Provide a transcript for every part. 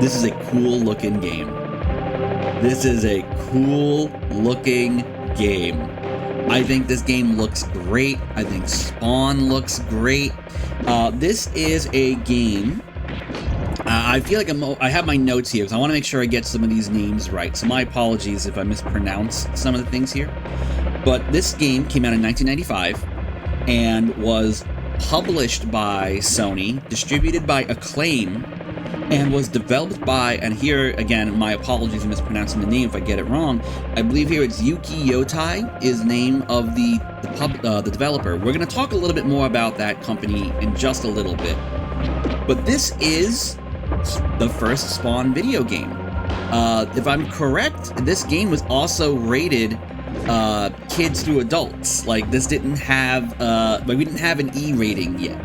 This is a cool looking game. This is a cool looking game. I think this game looks great. I think Spawn looks great. This is a game. I feel like I have my notes here because I want to make sure I get some of these names right. So my apologies if I mispronounce some of the things here. But this game came out in 1995 and was published by Sony, distributed by Acclaim, and was developed by, and here again, my apologies for mispronouncing the name if I get it wrong. I believe here it's Yuki Yotai is the name of the developer. We're going to talk a little bit more about that company in just a little bit. But this is the first Spawn video game. If I'm correct, this game was also rated kids through adults. Like this didn't have, we didn't have an E rating yet.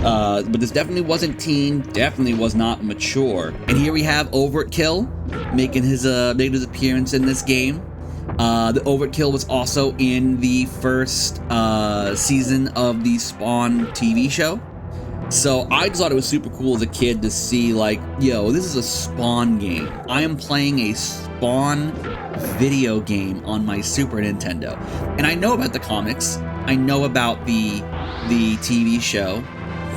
But this definitely wasn't teen, definitely was not mature. And here we have Overkill making his appearance in this game. The Overkill was also in the first season of the Spawn TV show. So I just thought it was super cool as a kid to see like, yo, this is a Spawn game. I am playing a Spawn video game on my Super Nintendo. And I know about the comics. I know about the TV show.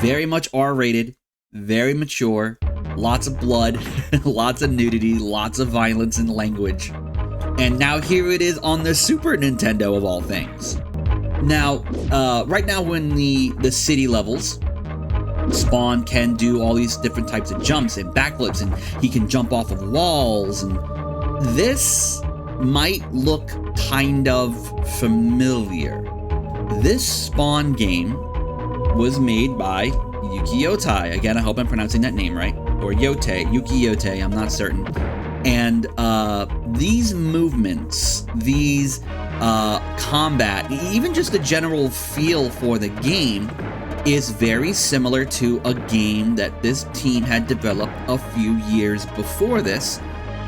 Very much R-rated, very mature, lots of blood, lots of nudity, lots of violence and language. And now here it is on the Super Nintendo of all things. Now, right now when the city levels, Spawn can do all these different types of jumps and backflips, and he can jump off of walls, and this might look kind of familiar. This Spawn game was made by Yuki Yotai. Again, I hope I'm pronouncing that name right. Or Yote, Yuki Yote, I'm not certain. And these movements, these combat, even just the general feel for the game is very similar to a game that this team had developed a few years before this,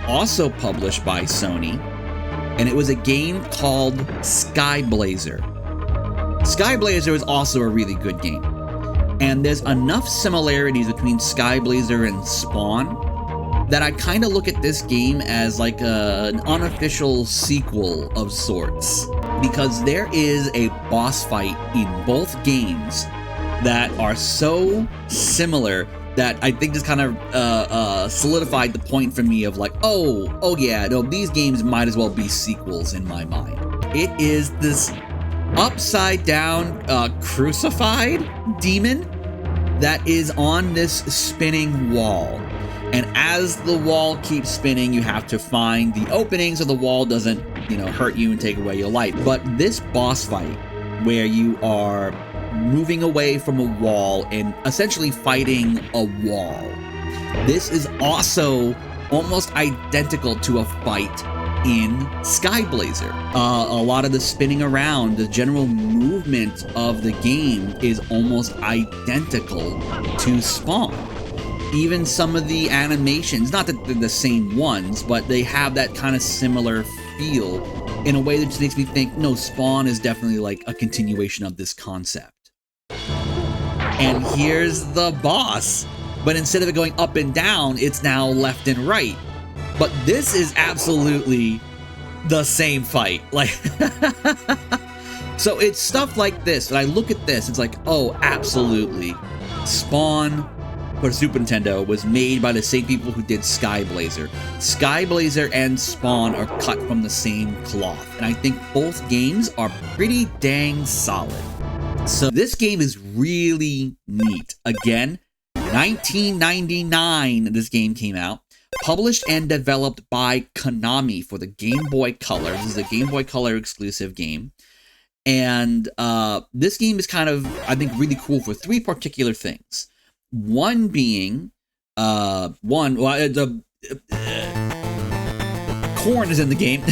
also published by Sony, and it was a game called Skyblazer. Skyblazer is also a really good game, and there's enough similarities between Skyblazer and Spawn that I kind of look at this game as like an unofficial sequel of sorts, because there is a boss fight in both games that are so similar that I think just kind of solidified the point for me of like, oh yeah, no, these games might as well be sequels in my mind. It is this upside down crucified demon that is on this spinning wall. And as the wall keeps spinning, you have to find the opening so the wall doesn't, hurt you and take away your life. But this boss fight, where you are moving away from a wall and essentially fighting a wall, this is also almost identical to a fight in Skyblazer. A lot of the spinning around, the general movement of the game is almost identical to Spawn. Even some of the animations, not that they're the same ones, but they have that kind of similar feel in a way that just makes me think, no, Spawn is definitely like a continuation of this concept. And here's the boss, but instead of it going up and down, it's now left and right. But this is absolutely the same fight. Like, so it's stuff like this. When I look at this, it's like, oh, absolutely. Spawn for Super Nintendo was made by the same people who did Skyblazer. Skyblazer and Spawn are cut from the same cloth, and I think both games are pretty dang solid. So this game is really neat. Again, 1999 this game came out. Published and developed by Konami for the Game Boy Color. This is a Game Boy Color exclusive game. And this game is kind of, I think, really cool for three particular things. One being, corn is in the game.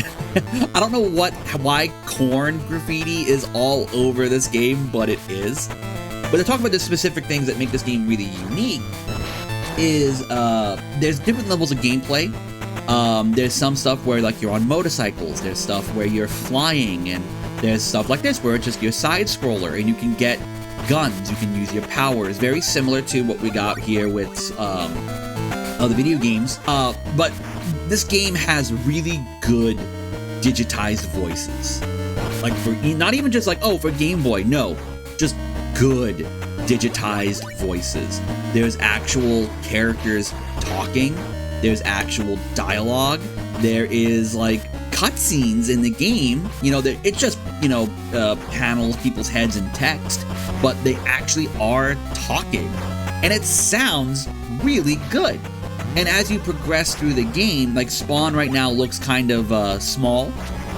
I don't know why corn graffiti is all over this game, but it is. But to talk about the specific things that make this game really unique is there's different levels of gameplay. There's some stuff where like you're on motorcycles, there's stuff where you're flying, and there's stuff like this where it's just your side scroller and you can get guns, you can use your powers, very similar to what we got here with of the video games. But this game has really good digitized voices. Like, for not even just like, oh, for Game Boy, no, just good digitized voices. There's actual characters talking, there's actual dialogue, there is like cutscenes in the game. You know, it's just, you know, panels, people's heads, and text, but they actually are talking, and it sounds really good. And as you progress through the game, like Spawn right now looks kind of small.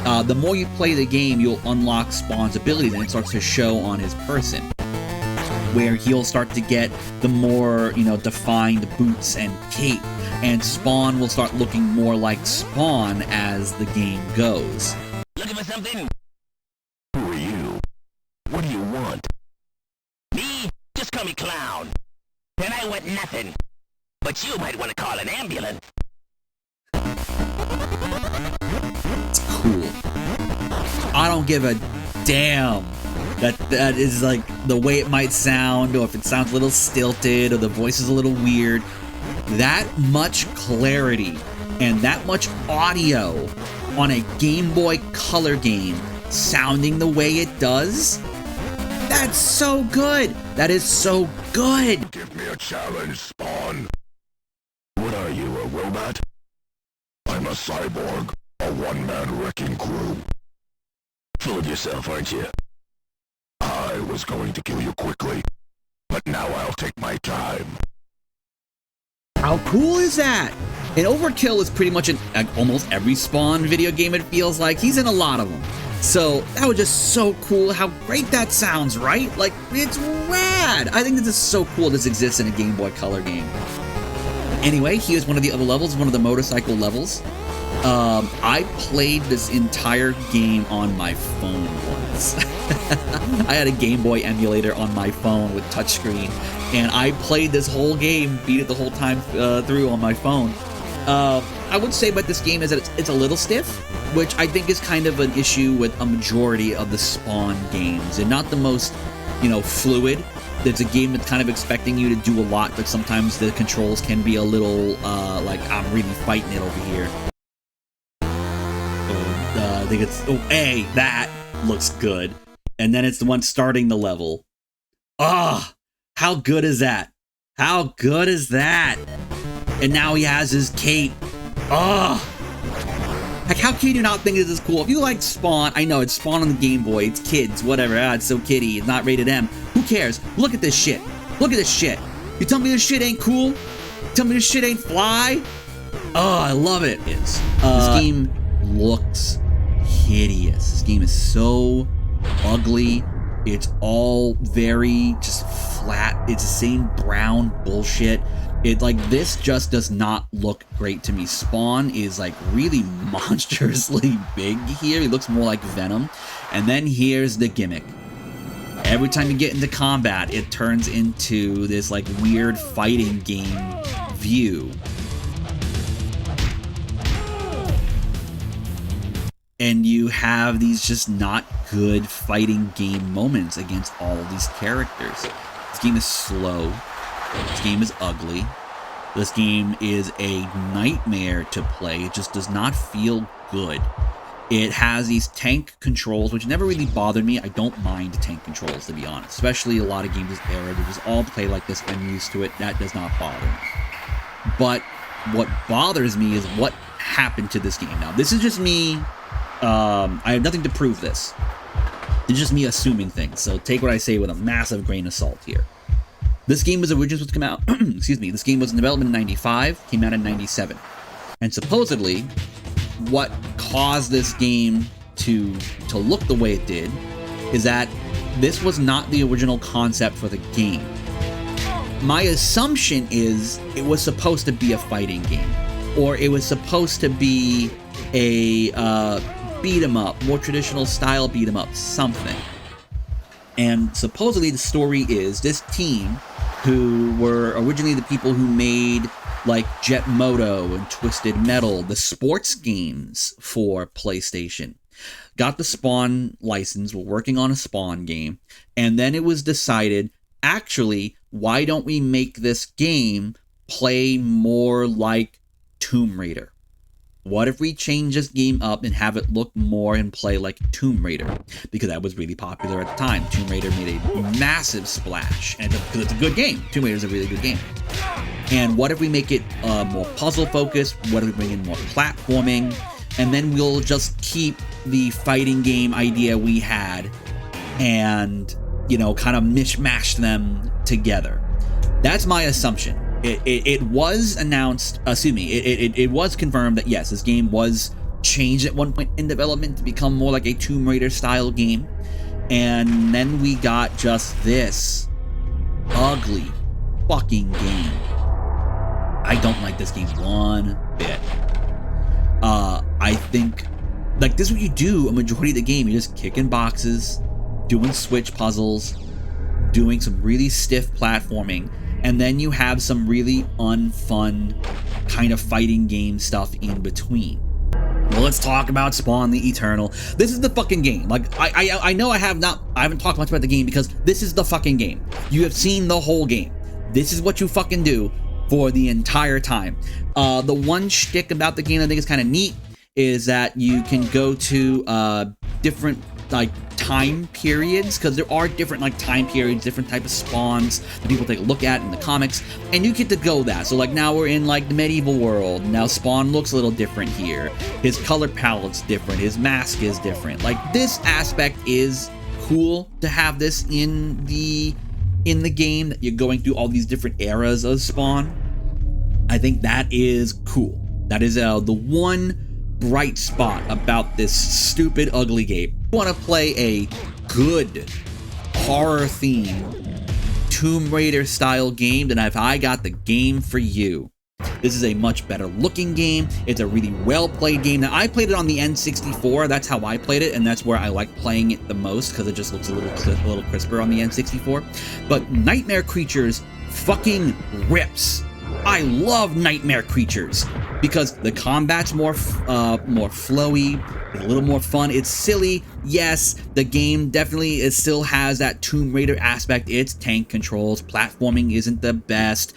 The more you play the game, you'll unlock Spawn's abilities, and it starts to show on his person, where he'll start to get the more, you know, defined boots and cape, and Spawn will start looking more like Spawn as the game goes. Looking for something? Who are you? What do you want? Me? Just call me Clown. And I want nothing. But you might want to call an ambulance. It's cool. I don't give a damn that is like the way it might sound, or if it sounds a little stilted, or the voice is a little weird. That much clarity and that much audio on a Game Boy Color game sounding the way it does, that's so good. That is so good. Give me a challenge, Spawn. What are you, a robot? I'm a cyborg, a one-man wrecking crew. Full of yourself, aren't you? I was going to kill you quickly, but now I'll take my time. How cool is that? And Overkill is pretty much in almost every Spawn video game, it feels like. He's in a lot of them. So that was just so cool how great that sounds, right? Like, it's rad. I think this is so cool this exists in a Game Boy Color game. Anyway, here's one of the other levels, one of the motorcycle levels. I played this entire game on my phone once. I had a Game Boy emulator on my phone with touchscreen, and I played this whole game, beat it the whole time through on my phone. I would say about this game is that it's a little stiff, which I think is kind of an issue with a majority of the Spawn games, and not the most, you know, fluid. It's a game that's kind of expecting you to do a lot, but sometimes the controls can be a little, like, I'm really fighting it over here. I think it's, hey, that looks good. And then it's the one starting the level. Ah, how good is that? How good is that? And now he has his cape. Ah, like, how can you not think this is cool? If you like Spawn, I know it's Spawn on the Game Boy, it's kids, whatever, it's so kiddie, it's not rated M. Who cares? Look at this shit. Look at this shit. You tell me this shit ain't cool? You tell me this shit ain't fly? Oh, I love it. This game looks hideous. This game is so ugly. It's all very just flat. It's the same brown bullshit. It, like, this just does not look great to me. Spawn is like really monstrously big here. He looks more like Venom. And then here's the gimmick. Every time you get into combat, it turns into this like weird fighting game view. And you have these just not good fighting game moments against all of these characters. This game is slow. This game is ugly. This game is a nightmare to play. It just does not feel good. It has these tank controls, which never really bothered me. I don't mind tank controls, to be honest. Especially a lot of games this era. They just all play like this. I'm used to it. That does not bother me. But what bothers me is what happened to this game. Now, this is just me. I have nothing to prove this. It's just me assuming things. So take what I say with a massive grain of salt here. This game was originally supposed to come out, excuse me, this game was in development in 95, came out in 97. And supposedly, what caused this game to look the way it did is that this was not the original concept for the game. My assumption is it was supposed to be a fighting game, or it was supposed to be a beat 'em up, more traditional style beat 'em up, something. And supposedly the story is this team, who were originally the people who made like Jet Moto and Twisted Metal, the sports games for PlayStation, got the Spawn license, were working on a Spawn game, and then it was decided, actually, why don't we make this game play more like Tomb Raider? What if we change this game up and have it look more and play like Tomb Raider? Because that was really popular at the time. Tomb Raider made a massive splash, and because it's a good game. Tomb Raider is a really good game. And what if we make it more puzzle focused? What if we bring in more platforming? And then we'll just keep the fighting game idea we had and, you know, kind of mishmash them together. That's my assumption. It was announced, it was confirmed that yes, this game was changed at one point in development to become more like a Tomb Raider style game. And then we got just this ugly fucking game. I don't like this game one bit. I think, like, this is what you do a majority of the game. You're just kicking boxes, doing switch puzzles, doing some really stiff platforming, and then you have some really unfun kind of fighting game stuff in between. Well, let's talk about Spawn the Eternal. This is the fucking game. Like, I know I haven't talked much about the game because this is the fucking game. You have seen the whole game. This is what you fucking do for the entire time. The one shtick about the game I think is kind of neat is that you can go to different like time periods, because there are different like time periods, different type of spawns that people take a look at in the comics, and you get to go that. So like now we're in like the medieval world. Now Spawn looks a little different here. His color palette's different. His mask is different. Like, this aspect is cool to have this in the game, that you're going through all these different eras of Spawn. I think that is cool. That is the one bright spot about this stupid, ugly game. You want to play a good horror-themed Tomb Raider style game, then have I got the game for you. This is a much better looking game. It's a really well played game. Now, I played it on the N64. That's how I played it, and that's where I like playing it the most, because it just looks a little crisper on the N64. But Nightmare Creatures fucking rips. I love Nightmare Creatures because the combat's more flowy, it's a little more fun. It's silly, yes. The game definitely still has that Tomb Raider aspect. It's tank controls, platforming isn't the best.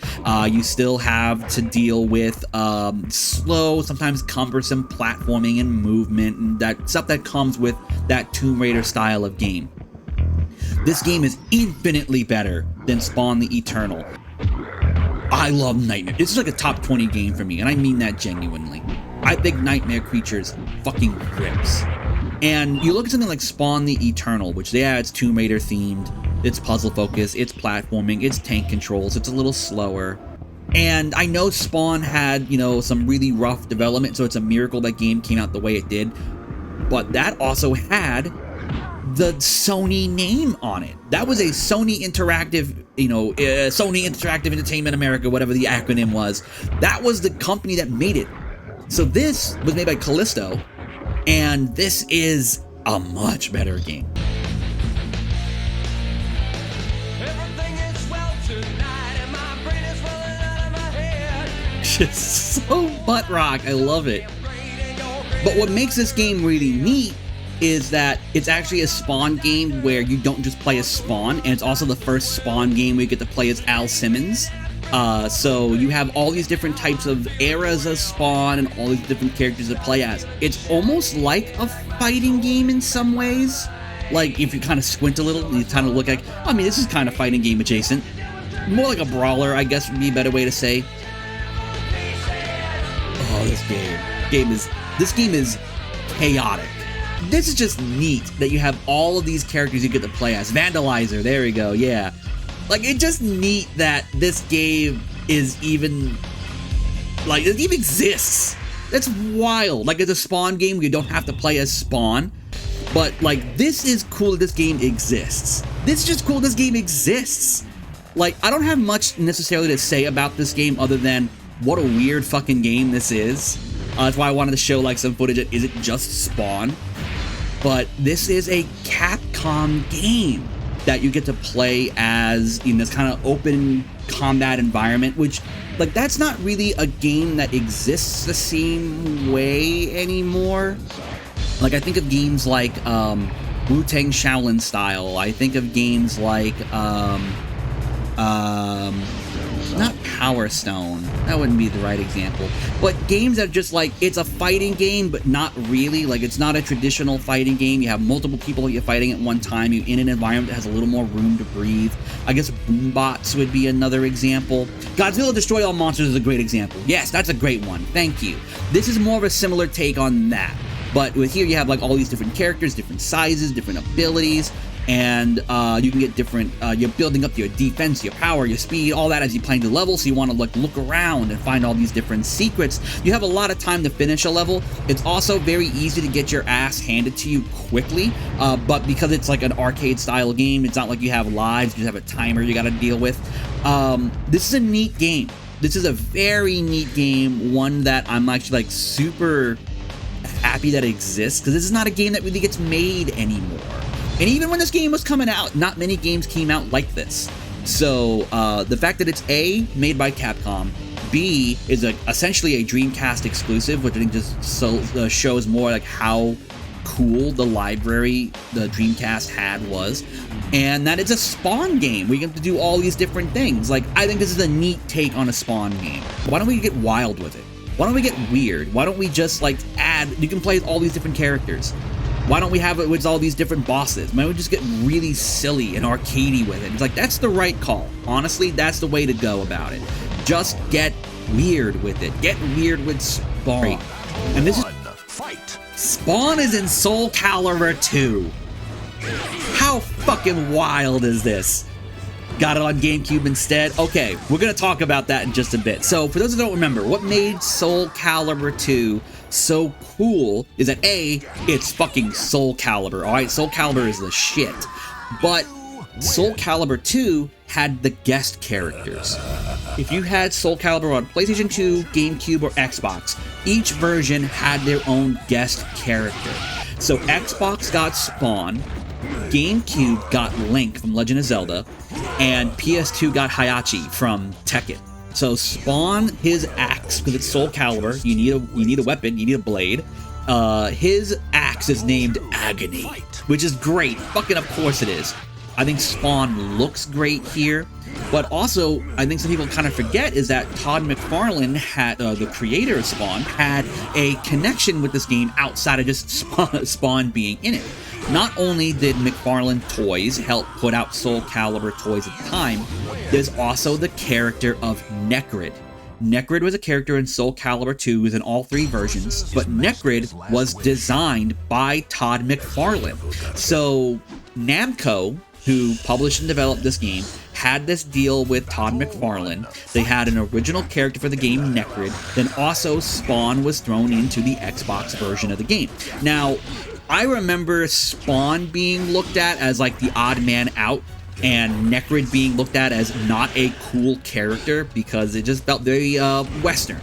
You still have to deal with slow, sometimes cumbersome platforming and movement, and that stuff that comes with that Tomb Raider style of game. This game is infinitely better than Spawn the Eternal. I love Nightmare. This is like a top 20 game for me, and I mean that genuinely. I think Nightmare Creatures fucking rips. And you look at something like Spawn the Eternal, which, yeah, it's Tomb Raider themed, it's puzzle focused, it's platforming, it's tank controls, it's a little slower. And I know Spawn had, you know, some really rough development, so it's a miracle that game came out the way it did. But that also had the Sony name on it. That was a Sony Interactive, you know, Sony Interactive Entertainment America, whatever the acronym was. That was the company that made it. So this was made by Callisto, and this is a much better game. Everything is well tonight, and my brain is rolling out of my head. Just so butt rock. I love it. But what makes this game really neat is that it's actually a Spawn game where you don't just play as Spawn, and it's also the first Spawn game where you get to play as Al Simmons. So you have all these different types of eras of Spawn and all these different characters to play as. It's almost like a fighting game in some ways. Like, if you kind of squint a little, you kind of look like, I mean, this is kind of fighting game adjacent. More like a brawler, I guess would be a better way to say. Oh, this game is chaotic. This is just neat that you have all of these characters you get to play as. Vandalizer, there we go, yeah. Like, it's just neat that this game is even, like, it even exists. That's wild. Like, it's a Spawn game where you don't have to play as Spawn. But, like, this is cool that this game exists. This is just cool this game exists. Like, I don't have much necessarily to say about this game other than what a weird fucking game this is. That's why I wanted to show, like, some footage that isn't just Spawn. But this is a Capcom game that you get to play as in this kind of open combat environment, which, like, that's not really a game that exists the same way anymore. Like, I think of games like Wu-Tang Shaolin style. I think of games like not Power Stone. That wouldn't be the right example. But games that just like, it's a fighting game, but not really. Like, it's not a traditional fighting game. You have multiple people that you're fighting at one time. You're in an environment that has a little more room to breathe. I guess Boombots would be another example. Godzilla Destroy All Monsters is a great example. Yes, that's a great one. Thank you. This is more of a similar take on that. But with here, you have like all these different characters, different sizes, different abilities. And you can get different, you're building up your defense, your power, your speed, all that as you play the level, so you want to like look around and find all these different secrets. You have a lot of time to finish a level. It's also very easy to get your ass handed to you quickly, but because it's like an arcade style game, it's not like you have lives, you just have a timer you got to deal with. This is a neat game. This is a very neat game, one that I'm actually like super happy that it exists, because this is not a game that really gets made anymore. And even when this game was coming out, not many games came out like this. So the fact that it's A, made by Capcom, B, is essentially a Dreamcast exclusive, which I think just shows more like how cool the library the Dreamcast had was, and that it's a Spawn game. We get to do all these different things. Like, I think this is a neat take on a Spawn game. Why don't we get wild with it? Why don't we get weird? Why don't we just like add, you can play all these different characters. Why don't we have it with all these different bosses? Why don't we just get really silly and arcadey with it? It's like, that's the right call. Honestly, that's the way to go about it. Just get weird with it. Get weird with Spawn. And this is... Fight. Spawn is in Soulcalibur II. How fucking wild is this? Got it on GameCube instead? Okay, we're gonna talk about that in just a bit. So, for those who don't remember, what made Soulcalibur II so cool is that A, it's fucking Soulcalibur, alright? Soulcalibur is the shit. But Soulcalibur 2 had the guest characters. If you had Soulcalibur on PlayStation 2, GameCube, or Xbox, each version had their own guest character. So Xbox got Spawn, GameCube got Link from Legend of Zelda, and PS2 got Hayachi from Tekken. So Spawn, his axe, because it's Soulcalibur, you need a weapon, you need a blade. His axe is named Agony, which is great. Fucking of course it is. I think Spawn looks great here, but also I think some people kind of forget is that Todd McFarlane had, the creator of Spawn, had a connection with this game outside of just Spawn being in it. Not only did McFarlane Toys help put out Soulcalibur toys at the time, there's also the character of Necrid. Necrid was a character in Soulcalibur 2, was in all three versions, but Necrid was designed by Todd McFarlane. So Namco, who published and developed this game, had this deal with Todd McFarlane. They had an original character for the game, Necrid, then also Spawn was thrown into the Xbox version of the game. Now, I remember Spawn being looked at as like the odd man out, and Necrid being looked at as not a cool character because it just felt very Western.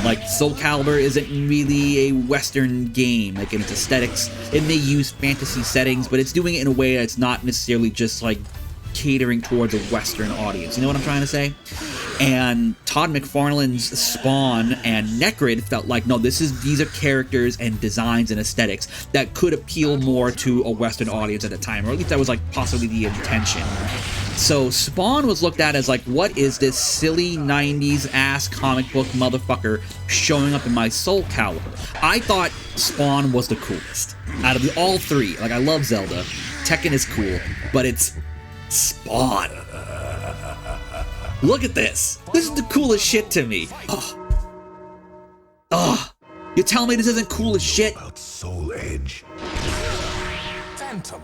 Like, Soulcalibur isn't really a Western game, like in its aesthetics. It may use fantasy settings, but it's doing it in a way that's not necessarily just like catering towards a Western audience. You know what I'm trying to say? And Todd McFarlane's Spawn and Necrid felt like, no, these are characters and designs and aesthetics that could appeal more to a Western audience at the time, or at least that was like possibly the intention. So Spawn was looked at as like, what is this silly 90s ass comic book motherfucker showing up in my Soulcalibur? I thought Spawn was the coolest out of all three. Like, I love Zelda, Tekken is cool, but it's Spawn. Look at this. This is the coolest shit to me. You tell me this isn't cool as shit? About Soul Edge. Phantom,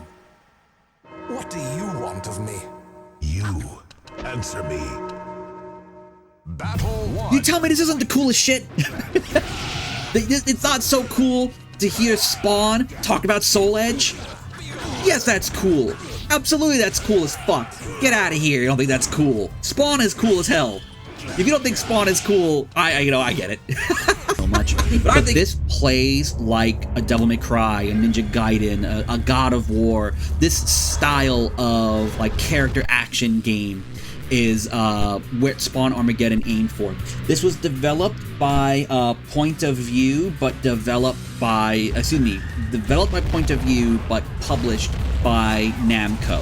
what do you want of me? You answer me. Battle 1. You tell me this isn't the coolest shit? It's not so cool to hear Spawn talk about Soul Edge? Yes, that's cool. Absolutely, that's cool as fuck. Get out of here. You don't think that's cool? Spawn is cool as hell. If you don't think Spawn is cool, I get it. So much. But I think this plays like a Devil May Cry, a Ninja Gaiden, a God of War. This style of like character action game is where Spawn Armageddon aimed for. This was developed by Point of View, but developed by Point of View, but published by Namco.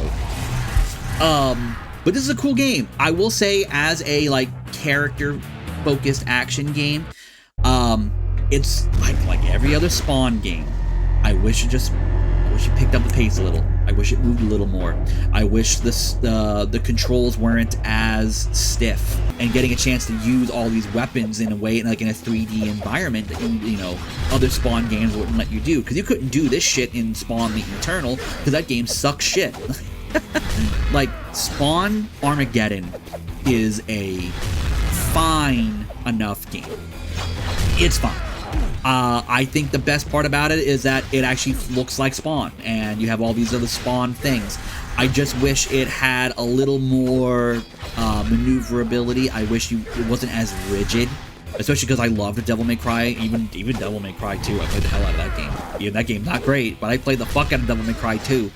But this is a cool game. I will say, as a like character-focused action game. It's like every other Spawn game. I wish it picked up the pace a little. I wish it moved a little more. I wish the controls weren't as stiff, and getting a chance to use all these weapons in a way, like in a 3D environment that other Spawn games wouldn't let you do, because you couldn't do this shit in Spawn the Eternal, because that game sucks shit. Like, Spawn Armageddon is a fine enough game. It's fine. I think the best part about it is that it actually looks like Spawn, and you have all these other Spawn things. I just wish it had a little more maneuverability. I wish it wasn't as rigid, especially because I love the Devil May Cry, even Devil May Cry 2. I played the hell out of that game. Yeah, that game's not great, but I played the fuck out of Devil May Cry 2.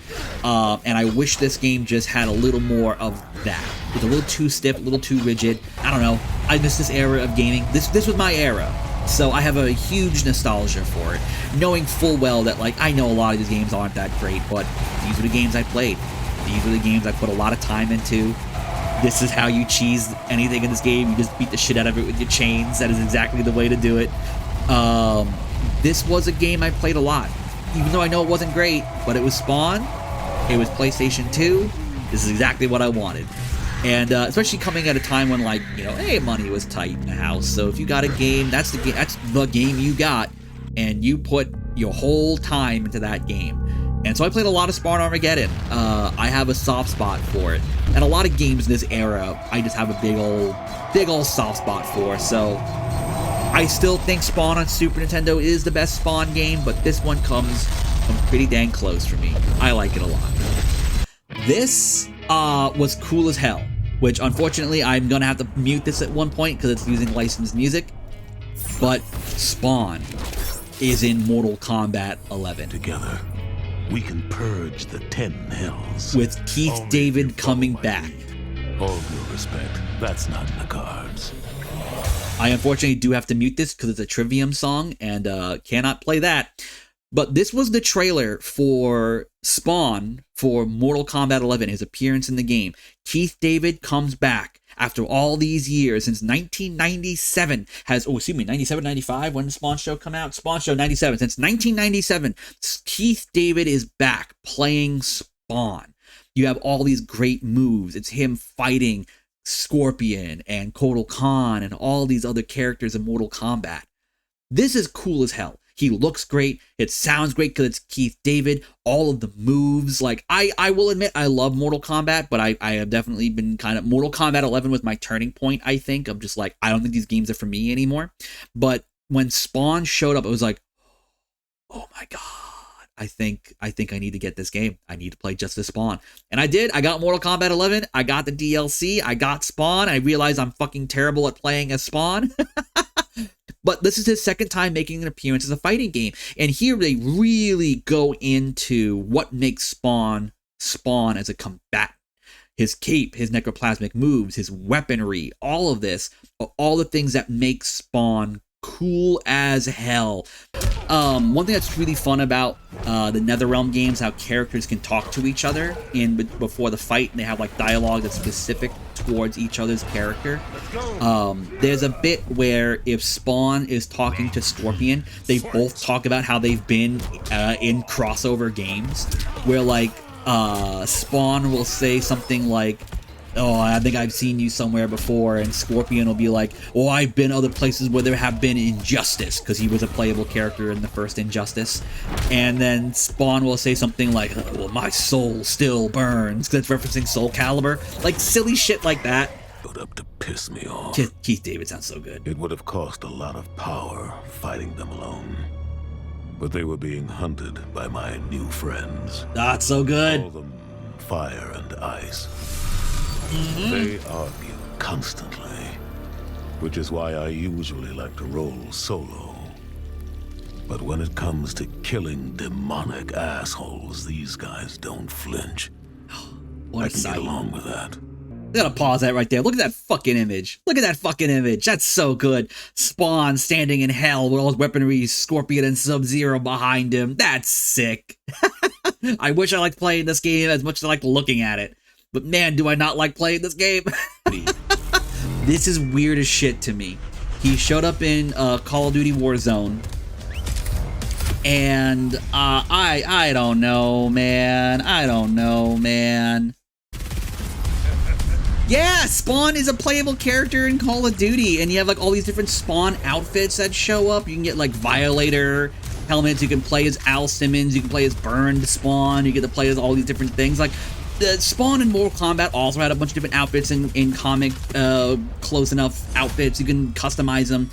And I wish this game just had a little more of that. It's a little too stiff, a little too rigid. I don't know. I miss this era of gaming. This was my era. So I have a huge nostalgia for it, knowing full well that, like, I know a lot of these games aren't that great, but these are the games I played. These are the games I put a lot of time into. This is how you cheese anything in this game. You just beat the shit out of it with your chains. That is exactly the way to do it. This was a game I played a lot, even though I know it wasn't great, but it was Spawn. It was PlayStation 2. This is exactly what I wanted. And especially coming at a time when, like, hey, money was tight in the house. So if you got a game, that's the game you got, and you put your whole time into that game. And so I played a lot of Spawn Armageddon. I have a soft spot for it, and a lot of games in this era I just have a big old soft spot for. So I still think Spawn on Super Nintendo is the best Spawn game, but this one comes pretty dang close for me. I like it a lot. This was cool as hell, which unfortunately I'm gonna have to mute this at one point because it's using licensed music. But Spawn is in Mortal Kombat 11. Together, we can purge the 10 hells. With Keith David coming back. All due respect, that's not in the cards. I unfortunately do have to mute this because it's a Trivium song and cannot play that. But this was the trailer for Spawn for Mortal Kombat 11, his appearance in the game. Keith David comes back after all these years, since 1997 97, 95, when did Spawn Show come out? Spawn Show 97. Since 1997, Keith David is back playing Spawn. You have all these great moves. It's him fighting Scorpion and Kotal Khan and all these other characters in Mortal Kombat. This is cool as hell. He looks great. It sounds great because it's Keith David. All of the moves, like, I will admit I love Mortal Kombat, but I have definitely been kind of, Mortal Kombat 11 was my turning point, I think. I'm just like, I don't think these games are for me anymore. But when Spawn showed up, it was like, oh my God. I think I need to get this game. I need to play just this Spawn. And I did. I got Mortal Kombat 11. I got the DLC. I got Spawn. I realized I'm fucking terrible at playing as Spawn. But this is his second time making an appearance as a fighting game. And here they really go into what makes Spawn as a combatant. His cape, his necroplasmic moves, his weaponry, all of this, all the things that make Spawn cool as hell. One thing that's really fun about the NetherRealm games, how characters can talk to each other before the fight, and they have like dialogue that's specific towards each other's character. There's a bit where if Spawn is talking to Scorpion, they both talk about how they've been in crossover games, where like Spawn will say something like, oh, I think I've seen you somewhere before, and Scorpion will be like, oh, I've been other places where there have been Injustice, because he was a playable character in the first Injustice. And then Spawn will say something like, oh, well, my soul still burns, because it's referencing Soulcalibur. Like, silly shit like that. Showed up to piss me off. Keith David sounds so good. It would have cost a lot of power fighting them alone. But they were being hunted by my new friends. Not so good. Call them Fire and Ice. They argue constantly, which is why I usually like to roll solo. But when it comes to killing demonic assholes, these guys don't flinch. What I a can sight. get along with that. I gotta pause that right there. Look at that fucking image. Look at that fucking image. That's so good. Spawn standing in hell with all his weaponry, Scorpion and Sub-Zero behind him. That's sick. I wish I liked playing this game as much as I liked looking at it. But man, do I not like playing this game. This is weird as shit to me. He showed up in Call of Duty Warzone. And I don't know, man. I don't know, man. Yeah, Spawn is a playable character in Call of Duty, and you have like all these different Spawn outfits that show up. You can get like Violator helmets, you can play as Al Simmons, you can play as Burned Spawn, you get to play as all these different things. Like, the Spawn in Mortal Kombat also had a bunch of different outfits in comic, close enough outfits, you can customize them.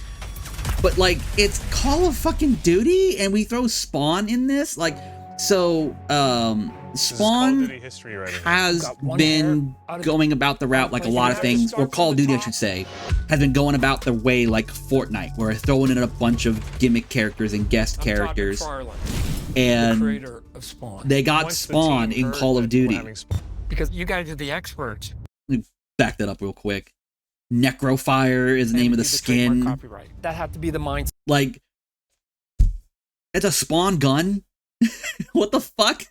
But like, it's Call of fucking Duty, and we throw Spawn in this? Like, so, Spawn has been going about the route like a lot of things, or Call of Duty I should say, has been going about the way like Fortnite, where they're throwing in a bunch of gimmick characters and guest characters. And they got Spawn in Call of Duty. Because you guys are the experts. Let me back that up real quick. Necrofire is the name of the skin. That had to be the mindset. Like, it's a Spawn gun? What the fuck?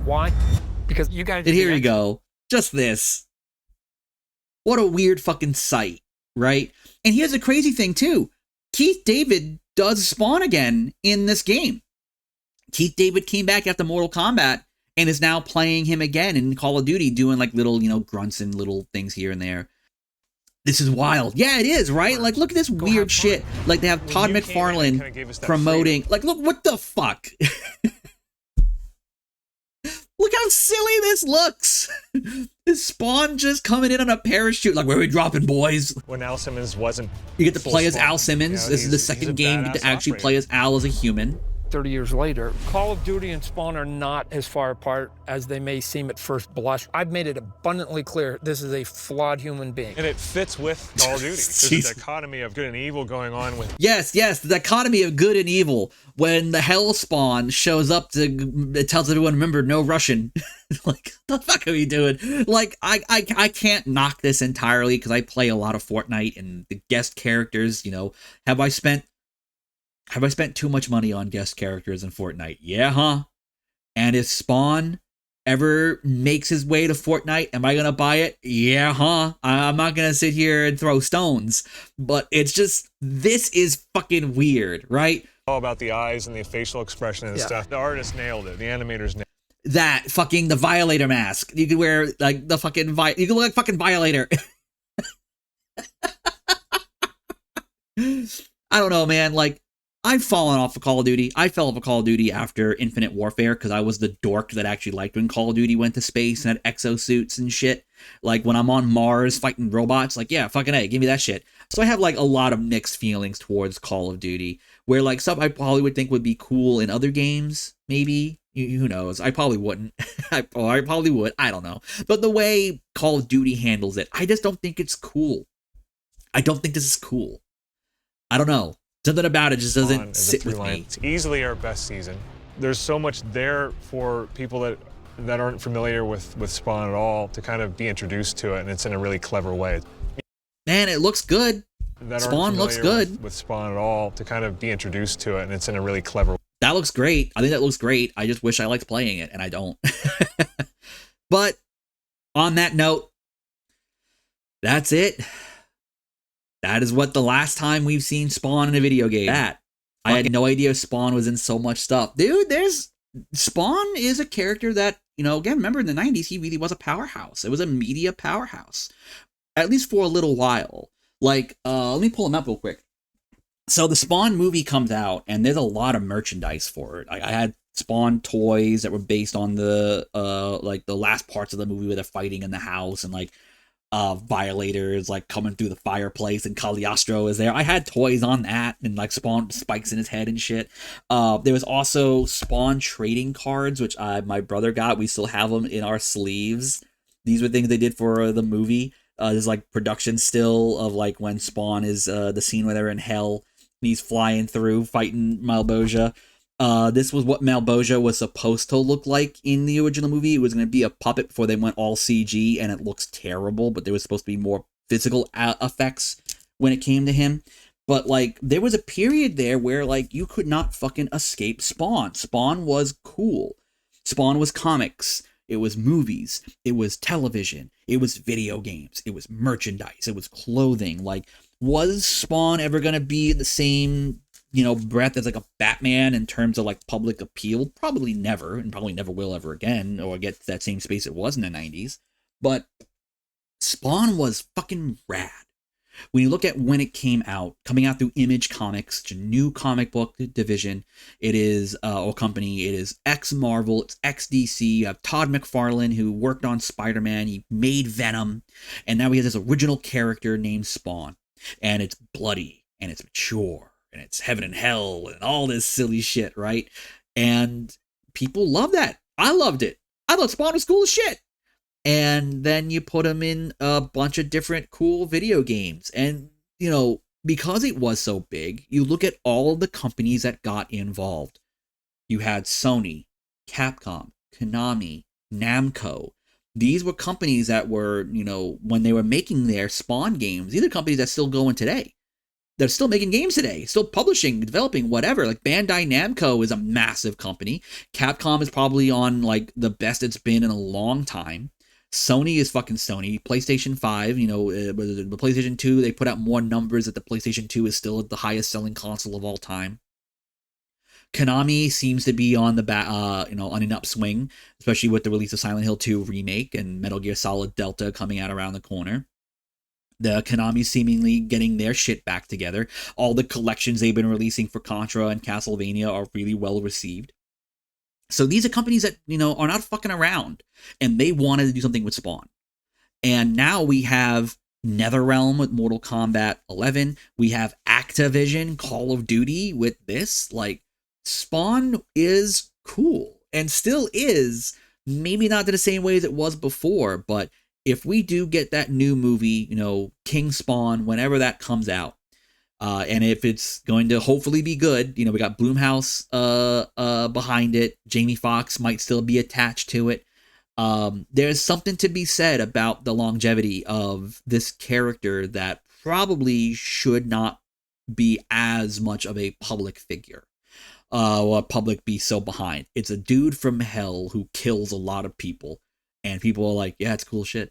Why? Because you guys. And here you go. Just this. What a weird fucking sight, right? And here's a crazy thing too. Keith David does Spawn again in this game. Keith David came back after Mortal Kombat and is now playing him again in Call of Duty, doing like little, you know, grunts and little things here and there. This is wild. Yeah, it is, right? Like, look at this weird shit. Like, they have Todd McFarlane promoting. Like, look, what the fuck? Look how silly this looks. Is Spawn just coming in on a parachute? Like, where are we dropping, boys? When Al Simmons wasn't. You get to play as Al Simmons. This is the second game you get to actually play as Al as a human. 30 years later, Call of Duty and Spawn are not as far apart as they may seem at first blush. I've made it abundantly clear this is a flawed human being. And it fits with Call of Duty. There's a dichotomy of good and evil going on with. Yes, the dichotomy of good and evil. When the Hell Spawn shows up it tells everyone, remember, no Russian. Like, the fuck are we doing? Like, I can't knock this entirely because I play a lot of Fortnite and the guest characters, you know, have I spent too much money on guest characters in Fortnite? Yeah, huh? And if Spawn ever makes his way to Fortnite, am I gonna buy it? Yeah, huh? I'm not gonna sit here and throw stones. But it's just, this is fucking weird, right? All about the eyes and the facial expression and stuff. The artist nailed it. The animators nailed it. That fucking, the Violator mask. You could wear, like, the fucking, you could look like fucking Violator. I don't know, man. Like, I've fallen off of Call of Duty. I fell off of Call of Duty after Infinite Warfare because I was the dork that actually liked when Call of Duty went to space and had exosuits and shit. Like, when I'm on Mars fighting robots, like, yeah, fucking A, give me that shit. So I have, like, a lot of mixed feelings towards Call of Duty, where, like, stuff I probably would think would be cool in other games, maybe. Who knows? I probably wouldn't. I probably would. I don't know. But the way Call of Duty handles it, I just don't think it's cool. I don't think this is cool. I don't know. Something about it just doesn't sit with me. It's easily our best season. There's so much there for people that aren't familiar with Spawn at all to kind of be introduced to it, and it's in a really clever way. Man, it looks good. Spawn looks good. With Spawn at all to kind of be introduced to it, and it's in a really clever way. That looks great. I think that looks great. I just wish I liked playing it, and I don't. But on that note, that's it. That is what the last time we've seen Spawn in a video game. I had no idea Spawn was in so much stuff. Dude, Spawn is a character that, you know, again, remember in the 90s, he really was a powerhouse. It was a media powerhouse. At least for a little while. Like, let me pull him up real quick. So the Spawn movie comes out, and there's a lot of merchandise for it. I had Spawn toys that were based on the, like, the last parts of the movie where they're fighting in the house, and, like, Violators, like, coming through the fireplace, and Cagliostro is there. I had toys on that, and, like, Spawn spikes in his head and shit. There was also Spawn trading cards, which my brother got. We still have them in our sleeves. These were things they did for the movie. There's, like, production still of, like, when Spawn is, the scene where they're in hell, and he's flying through, fighting Malboja. This was what Malboja was supposed to look like in the original movie. It was going to be a puppet before they went all CG, and it looks terrible, but there was supposed to be more physical effects when it came to him. But, like, there was a period there where, like, you could not fucking escape Spawn. Spawn was cool. Spawn was comics. It was movies. It was television. It was video games. It was merchandise. It was clothing. Like, was Spawn ever going to be the same, breadth as like a Batman in terms of like public appeal? Probably never, and probably never will ever again, or get to that same space it was in the 90s. But Spawn was fucking rad. When you look at when it came out, coming out through Image Comics, such a new comic book division, it is, or company, it is ex-Marvel, it's ex-DC. You have Todd McFarlane, who worked on Spider-Man, he made Venom, and now he has this original character named Spawn. And it's bloody, and it's mature, and it's heaven and hell, and all this silly shit, right? And people love that. I loved it. I thought Spawn was cool as shit. And then you put him in a bunch of different cool video games. And, because it was so big, you look at all the companies that got involved. You had Sony, Capcom, Konami, Namco. These were companies that were, when they were making their Spawn games, these are companies that still going today. They're still making games today, still publishing, developing, whatever. Like Bandai Namco is a massive company. Capcom is probably on like the best it's been in a long time. Sony is fucking Sony. PlayStation 5, the PlayStation 2, they put out more numbers that the PlayStation 2 is still the highest selling console of all time. Konami seems to be on the on an upswing, especially with the release of Silent Hill 2 remake and Metal Gear Solid Delta coming out around the corner. The Konami seemingly getting their shit back together. All the collections they've been releasing for Contra and Castlevania are really well received. So these are companies that, are not fucking around, and they wanted to do something with Spawn. And now we have NetherRealm with Mortal Kombat 11. We have Activision, Call of Duty with this. Like, Spawn is cool and still is, maybe not in the same way as it was before, but if we do get that new movie, King Spawn, whenever that comes out, and if it's going to hopefully be good, we got Blumhouse behind it. Jamie Foxx might still be attached to it. There's something to be said about the longevity of this character that probably should not be as much of a public figure. Or public be so behind. It's a dude from hell who kills a lot of people. And people are like, yeah, it's cool shit.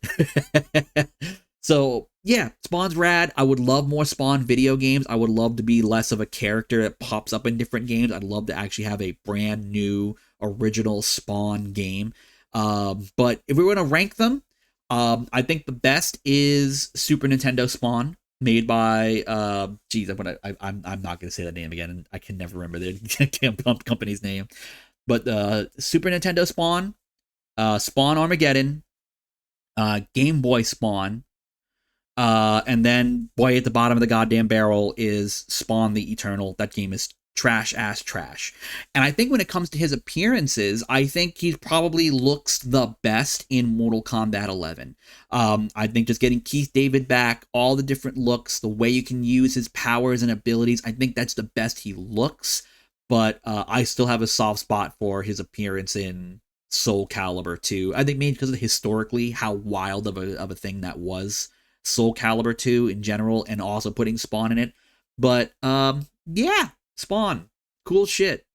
So, yeah, Spawn's rad. I would love more Spawn video games. I would love to be less of a character that pops up in different games. I'd love to actually have a brand new, original Spawn game. But if we were to rank them, I think the best is Super Nintendo Spawn, made by, I'm not going to say that name again. I can never remember the company's name. But Super Nintendo Spawn, Spawn Armageddon, Game Boy Spawn, and then way at the bottom of the goddamn barrel is Spawn the Eternal. That game is trash. And I think when it comes to his appearances, I think he probably looks the best in Mortal Kombat 11. I think just getting Keith David back, all the different looks, the way you can use his powers and abilities, I think that's the best he looks. But I still have a soft spot for his appearance in Soulcalibur II. I think maybe because of historically how wild of a thing that was Soulcalibur II in general, and also putting Spawn in it. But yeah, Spawn, cool shit.